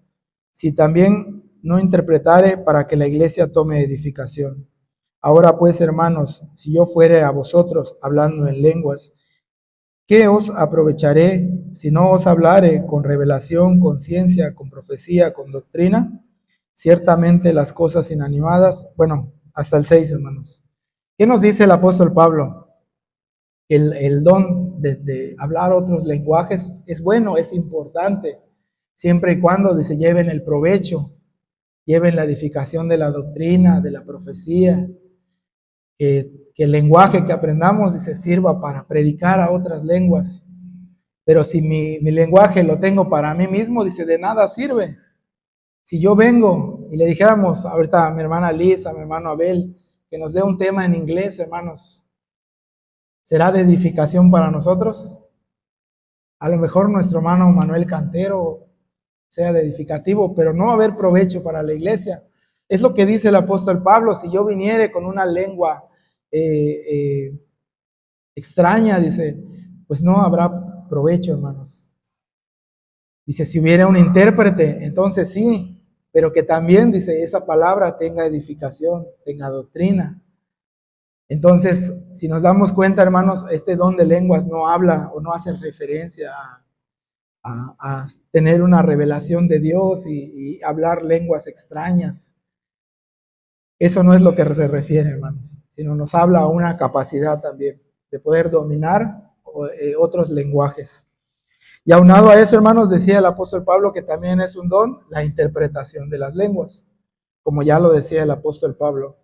S1: Si también no interpretare, para que la iglesia tome edificación. Ahora pues, hermanos, si yo fuere a vosotros hablando en lenguas, ¿qué os aprovecharé si no os hablare con revelación, con ciencia, con profecía, con doctrina? Ciertamente las cosas inanimadas, bueno, hasta el 6, hermanos. ¿Qué nos dice el apóstol Pablo? El don de hablar otros lenguajes es bueno, es importante, siempre y cuando se lleven el provecho, lleven la edificación de la doctrina, de la profecía, que el lenguaje que aprendamos dice, sirva para predicar a otras lenguas. Pero si mi lenguaje lo tengo para mí mismo, dice, de nada sirve. Si yo vengo y le dijéramos ahorita a mi hermana Liz, a mi hermano Abel, que nos dé un tema en inglés, hermanos, ¿será de edificación para nosotros? A lo mejor nuestro hermano Manuel Cantero sea de edificativo, pero no va a haber provecho para la iglesia. Es lo que dice el apóstol Pablo, si yo viniere con una lengua extraña, dice, pues no habrá provecho, hermanos. Dice, si hubiera un intérprete, entonces sí, pero que también, dice, esa palabra tenga edificación, tenga doctrina. Entonces, si nos damos cuenta, hermanos, este don de lenguas no habla o no hace referencia a tener una revelación de Dios y hablar lenguas extrañas. Eso no es lo que se refiere, hermanos, sino nos habla a una capacidad también de poder dominar otros lenguajes. Y aunado a eso, hermanos, decía el apóstol Pablo que también es un don la interpretación de las lenguas, como ya lo decía el apóstol Pablo.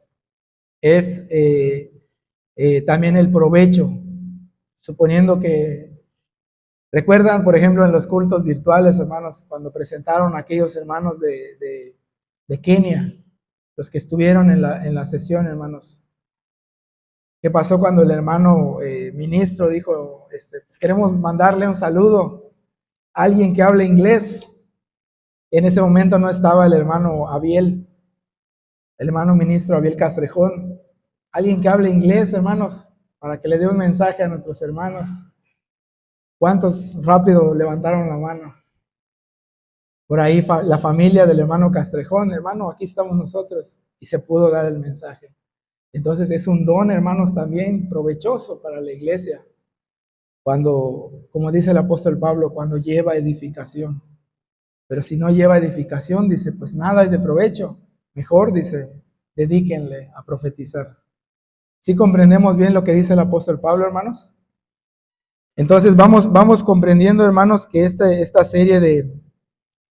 S1: Es también el provecho, suponiendo que, recuerdan, por ejemplo, en los cultos virtuales, hermanos, cuando presentaron a aquellos hermanos de Kenia, los que estuvieron en la sesión, hermanos. ¿Qué pasó cuando el hermano ministro dijo, pues queremos mandarle un saludo a alguien que hable inglés? En ese momento no estaba el hermano Abiel, el hermano ministro Abiel Castrejón. Alguien que hable inglés, hermanos, para que le dé un mensaje a nuestros hermanos. ¿Cuántos rápido levantaron la mano? Por ahí la familia del hermano Castrejón, hermano, aquí estamos nosotros. Y se pudo dar el mensaje. Entonces es un don, hermanos, también provechoso para la iglesia. Cuando, como dice el apóstol Pablo, cuando lleva edificación. Pero si no lleva edificación, dice, pues nada es de provecho. Mejor, dice, dedíquenle a profetizar. ¿Sí comprendemos bien lo que dice el apóstol Pablo, hermanos? Entonces vamos comprendiendo, hermanos, que esta serie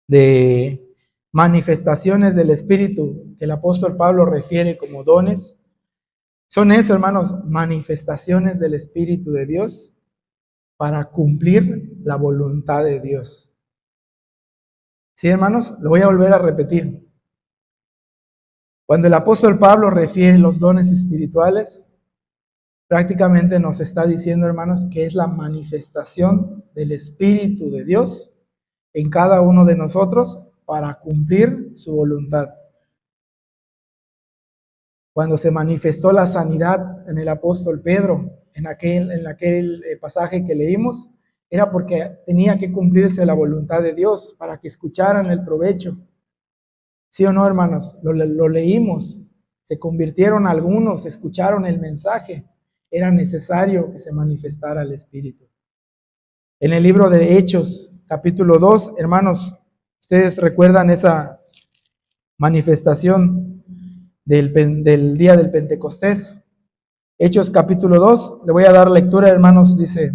S1: de manifestaciones del Espíritu que el apóstol Pablo refiere como dones, son eso, hermanos, manifestaciones del Espíritu de Dios para cumplir la voluntad de Dios. Sí, hermanos, lo voy a volver a repetir. Cuando el apóstol Pablo refiere los dones espirituales, prácticamente nos está diciendo, hermanos, que es la manifestación del Espíritu de Dios en cada uno de nosotros para cumplir su voluntad. Cuando se manifestó la sanidad en el apóstol Pedro, en aquel pasaje que leímos, era porque tenía que cumplirse la voluntad de Dios para que escucharan el provecho. ¿Sí o no, hermanos? Lo leímos. Se convirtieron algunos, escucharon el mensaje. Era necesario que se manifestara el Espíritu. En el libro de Hechos, capítulo 2, hermanos, ustedes recuerdan esa manifestación del día del Pentecostés. Hechos capítulo 2, le voy a dar lectura, hermanos, dice,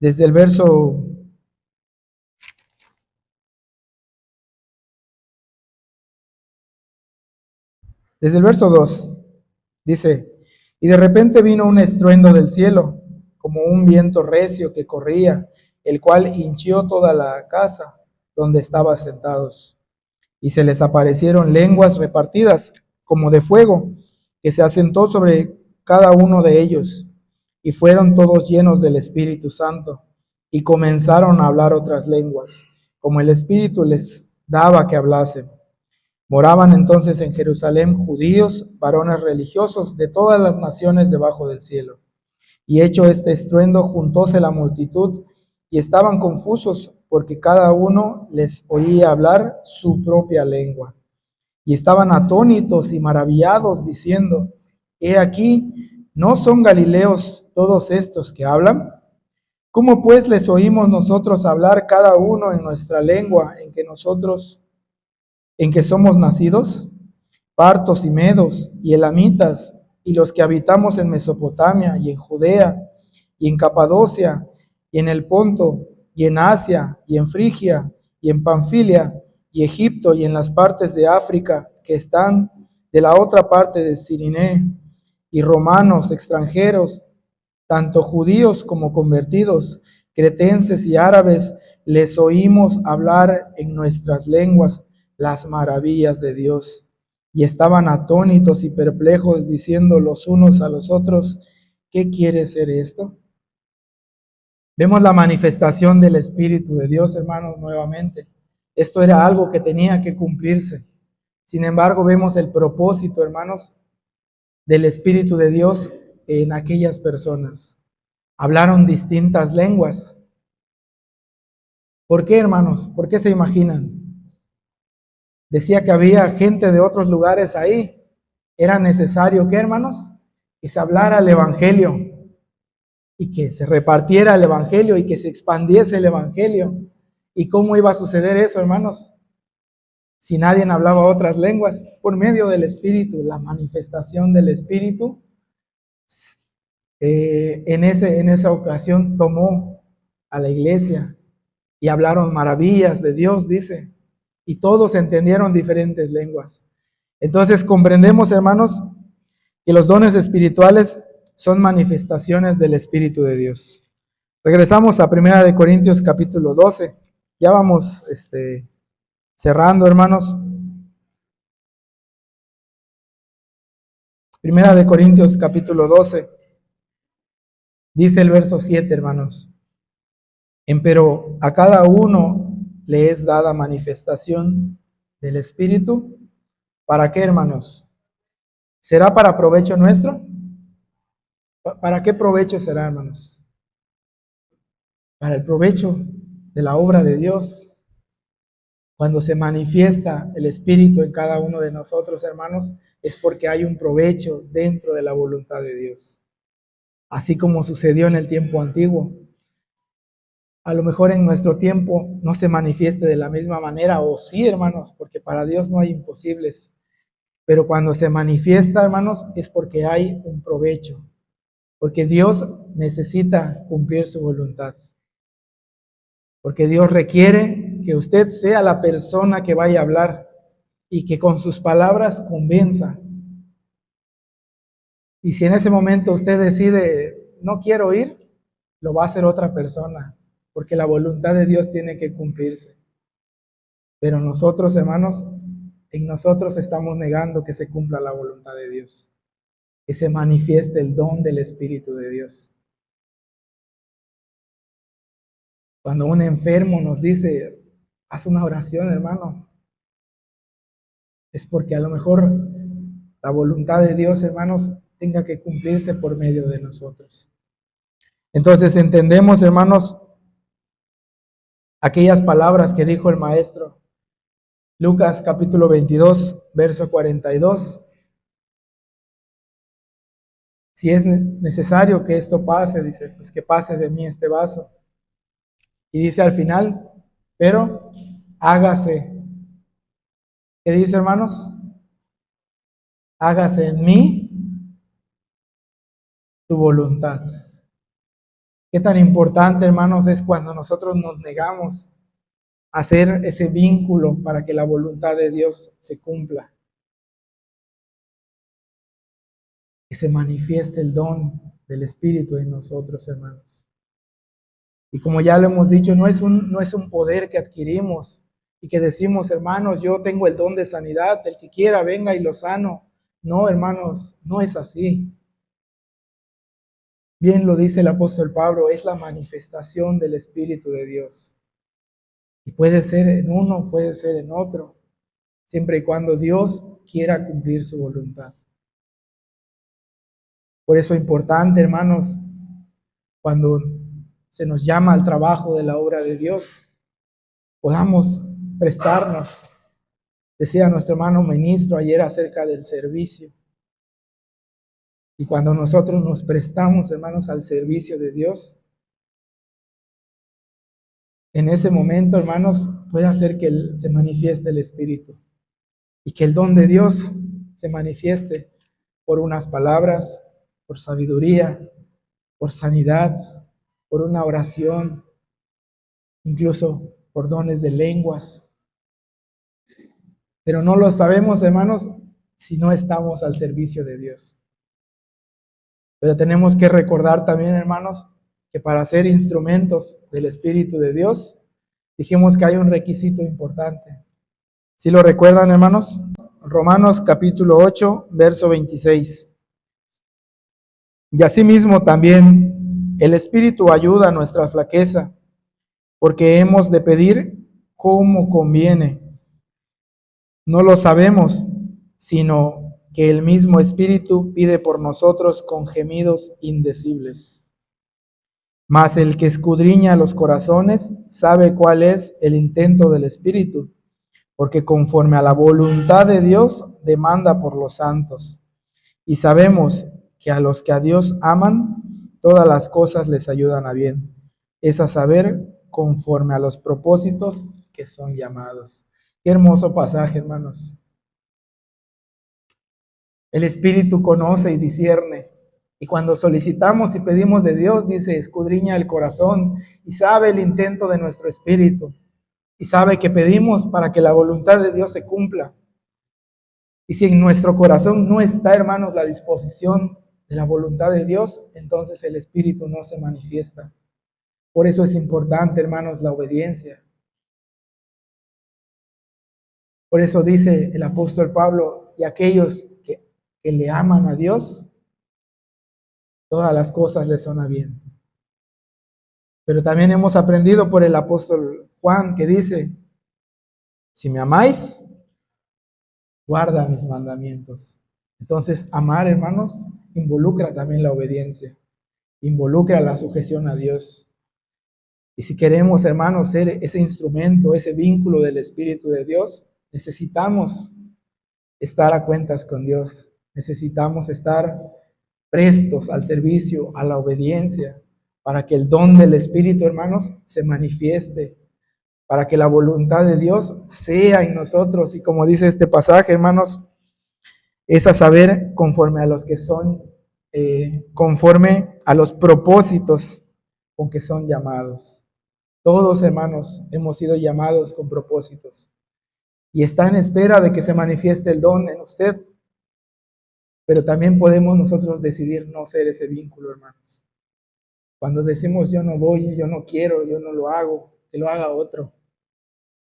S1: desde el verso 2, dice, y de repente vino un estruendo del cielo, como un viento recio que corría, el cual hinchió toda la casa donde estaban sentados. Y se les aparecieron lenguas repartidas como de fuego, que se asentó sobre cada uno de ellos, y fueron todos llenos del Espíritu Santo, y comenzaron a hablar otras lenguas, como el Espíritu les daba que hablasen. Moraban entonces en Jerusalén judíos, varones religiosos de todas las naciones debajo del cielo. Y hecho este estruendo, juntóse la multitud, y estaban confusos, porque cada uno les oía hablar su propia lengua. Y estaban atónitos y maravillados, diciendo, he aquí, ¿no son galileos todos estos que hablan? ¿Cómo pues les oímos nosotros hablar cada uno en nuestra lengua en que somos nacidos? Partos y medos y elamitas y los que habitamos en Mesopotamia y en Judea y en Capadocia y en el Ponto y en Asia y en Frigia y en Panfilia y Egipto y en las partes de África que están de la otra parte de Cirineo, y romanos extranjeros, tanto judíos como convertidos, cretenses y árabes, les oímos hablar en nuestras lenguas las maravillas de Dios. Y estaban atónitos y perplejos, diciendo los unos a los otros, ¿qué quiere ser esto? Vemos la manifestación del Espíritu de Dios, hermanos, nuevamente. Esto era algo que tenía que cumplirse. Sin embargo, vemos el propósito, hermanos, del Espíritu de Dios en aquellas personas. Hablaron distintas lenguas. ¿Por qué, hermanos? ¿Por qué se imaginan? Decía que había gente de otros lugares ahí. Era necesario, ¿qué, hermanos? Que se hablara el Evangelio y que se repartiera el Evangelio y que se expandiese el Evangelio. ¿Y cómo iba a suceder eso, hermanos? Si nadie hablaba otras lenguas, por medio del Espíritu, la manifestación del Espíritu, en esa ocasión tomó a la iglesia y hablaron maravillas de Dios, dice, y todos entendieron diferentes lenguas. Entonces comprendemos, hermanos, que los dones espirituales son manifestaciones del Espíritu de Dios. Regresamos a 1 Corintios capítulo 12. Ya vamos cerrando, hermanos. 1 Corintios capítulo 12. Dice el verso 7, hermanos. Pero a cada uno le es dada manifestación del Espíritu. ¿Para qué, hermanos? ¿Será para provecho nuestro? ¿Para qué provecho será, hermanos? Para el provecho de la obra de Dios. Cuando se manifiesta el Espíritu en cada uno de nosotros, hermanos, es porque hay un provecho dentro de la voluntad de Dios. Así como sucedió en el tiempo antiguo. A lo mejor en nuestro tiempo no se manifieste de la misma manera, o sí, hermanos, porque para Dios no hay imposibles. Pero cuando se manifiesta, hermanos, es porque hay un provecho, porque Dios necesita cumplir su voluntad. Porque Dios requiere que usted sea la persona que vaya a hablar y que con sus palabras convenza. Y si en ese momento usted decide, no quiero ir, lo va a hacer otra persona, porque la voluntad de Dios tiene que cumplirse. Pero nosotros, hermanos, en nosotros estamos negando que se cumpla la voluntad de Dios, que se manifieste el don del Espíritu de Dios. Cuando un enfermo nos dice, haz una oración, hermano, es porque a lo mejor la voluntad de Dios, hermanos, tenga que cumplirse por medio de nosotros. Entonces entendemos, hermanos, aquellas palabras que dijo el Maestro. Lucas capítulo 22, verso 42. Si es necesario que esto pase, dice, pues que pase de mí este vaso. Y dice al final, pero hágase. ¿Qué dice, hermanos? Hágase en mí tu voluntad. Qué tan importante, hermanos, es cuando nosotros nos negamos a hacer ese vínculo para que la voluntad de Dios se cumpla. Que se manifieste el don del Espíritu en nosotros, hermanos. Y como ya lo hemos dicho, no es un poder que adquirimos y que decimos, hermanos, yo tengo el don de sanidad, el que quiera venga y lo sano. No, hermanos, no es así. Bien lo dice el apóstol Pablo, es la manifestación del Espíritu de Dios. Y puede ser en uno, puede ser en otro, siempre y cuando Dios quiera cumplir su voluntad. Por eso es importante, hermanos, cuando se nos llama al trabajo de la obra de Dios, podamos prestarnos. Decía nuestro hermano ministro ayer acerca del servicio. Y cuando nosotros nos prestamos, hermanos, al servicio de Dios, en ese momento, hermanos, puede hacer que se manifieste el Espíritu y que el don de Dios se manifieste por unas palabras, por sabiduría, por sanidad, por una oración, incluso por dones de lenguas. Pero no lo sabemos, hermanos, si no estamos al servicio de Dios. Pero tenemos que recordar también, hermanos, que para ser instrumentos del Espíritu de Dios, dijimos que hay un requisito importante. ¿Sí lo recuerdan, hermanos? Romanos capítulo 8, verso 26. Y asimismo también el Espíritu ayuda a nuestra flaqueza, porque hemos de pedir como conviene. No lo sabemos, sino que el mismo Espíritu pide por nosotros con gemidos indecibles. Mas el que escudriña los corazones sabe cuál es el intento del Espíritu, porque conforme a la voluntad de Dios demanda por los santos. Y sabemos que a los que a Dios aman, todas las cosas les ayudan a bien. Es a saber, conforme a los propósitos que son llamados. Qué hermoso pasaje, hermanos. El Espíritu conoce y discierne. Y cuando solicitamos y pedimos de Dios, dice, escudriña el corazón y sabe el intento de nuestro espíritu. Y sabe que pedimos para que la voluntad de Dios se cumpla. Y si en nuestro corazón no está, hermanos, la disposición de la voluntad de Dios, entonces el Espíritu no se manifiesta. Por eso es importante, hermanos, la obediencia. Por eso dice el apóstol Pablo, y aquellos que le aman a Dios, todas las cosas les son a bien. Pero también hemos aprendido por el apóstol Juan que dice, si me amáis, guarda mis mandamientos. Entonces, amar, hermanos, involucra también la obediencia, involucra la sujeción a Dios. Y si queremos, hermanos, ser ese instrumento, ese vínculo del Espíritu de Dios, necesitamos estar a cuentas con Dios. Necesitamos estar prestos al servicio, a la obediencia, para que el don del Espíritu, hermanos, se manifieste, para que la voluntad de Dios sea en nosotros. Y como dice este pasaje, hermanos, es a saber conforme a los que son, conforme a los propósitos con que son llamados. Todos, hermanos, hemos sido llamados con propósitos y está en espera de que se manifieste el don en usted. Pero también podemos nosotros decidir no ser ese vínculo, hermanos. Cuando decimos yo no voy, yo no quiero, yo no lo hago, que lo haga otro.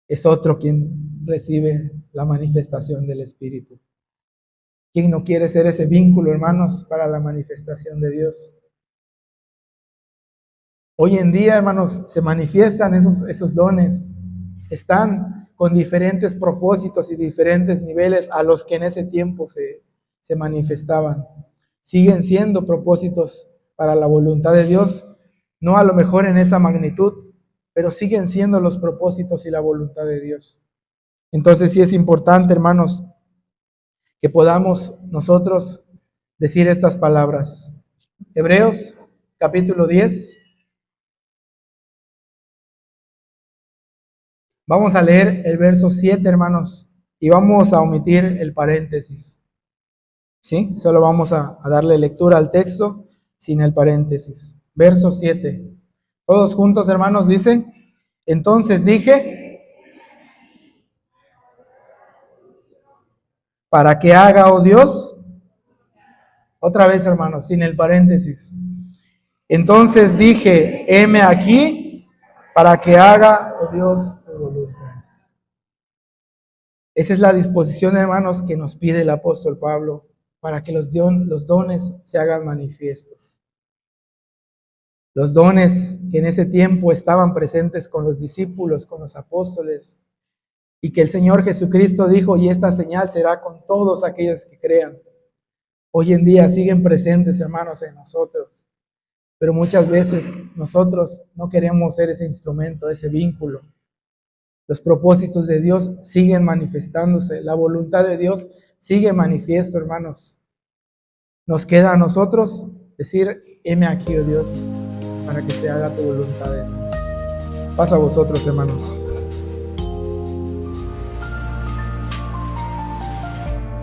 S1: Es otro quien recibe la manifestación del Espíritu. ¿Quién no quiere ser ese vínculo, hermanos, para la manifestación de Dios? Hoy en día, hermanos, se manifiestan esos dones. Están con diferentes propósitos y diferentes niveles a los que en ese tiempo se se manifestaban. Siguen siendo propósitos para la voluntad de Dios, no a lo mejor en esa magnitud, pero siguen siendo los propósitos y la voluntad de Dios. Entonces sí es importante, hermanos, que podamos nosotros decir estas palabras. Hebreos capítulo 10. Vamos a leer el verso 7, hermanos, y vamos a omitir el paréntesis. ¿Sí? Solo vamos a darle lectura al texto sin el paréntesis. Verso 7. Todos juntos, hermanos, dicen, entonces dije, para que haga, oh Dios, otra vez, hermanos, sin el paréntesis. Entonces dije, heme aquí, para que haga, oh Dios, tu voluntad. Esa es la disposición, hermanos, que nos pide el apóstol Pablo, para que los dones se hagan manifiestos. Los dones que en ese tiempo estaban presentes con los discípulos, con los apóstoles, y que el Señor Jesucristo dijo, y esta señal será con todos aquellos que crean. Hoy en día siguen presentes, hermanos, en nosotros, pero muchas veces nosotros no queremos ser ese instrumento, ese vínculo. Los propósitos de Dios siguen manifestándose, la voluntad de Dios sigue manifiesto, hermanos. Nos queda a nosotros decir, heme aquí, oh Dios, para que se haga tu voluntad en mí. Pasa a vosotros, hermanos.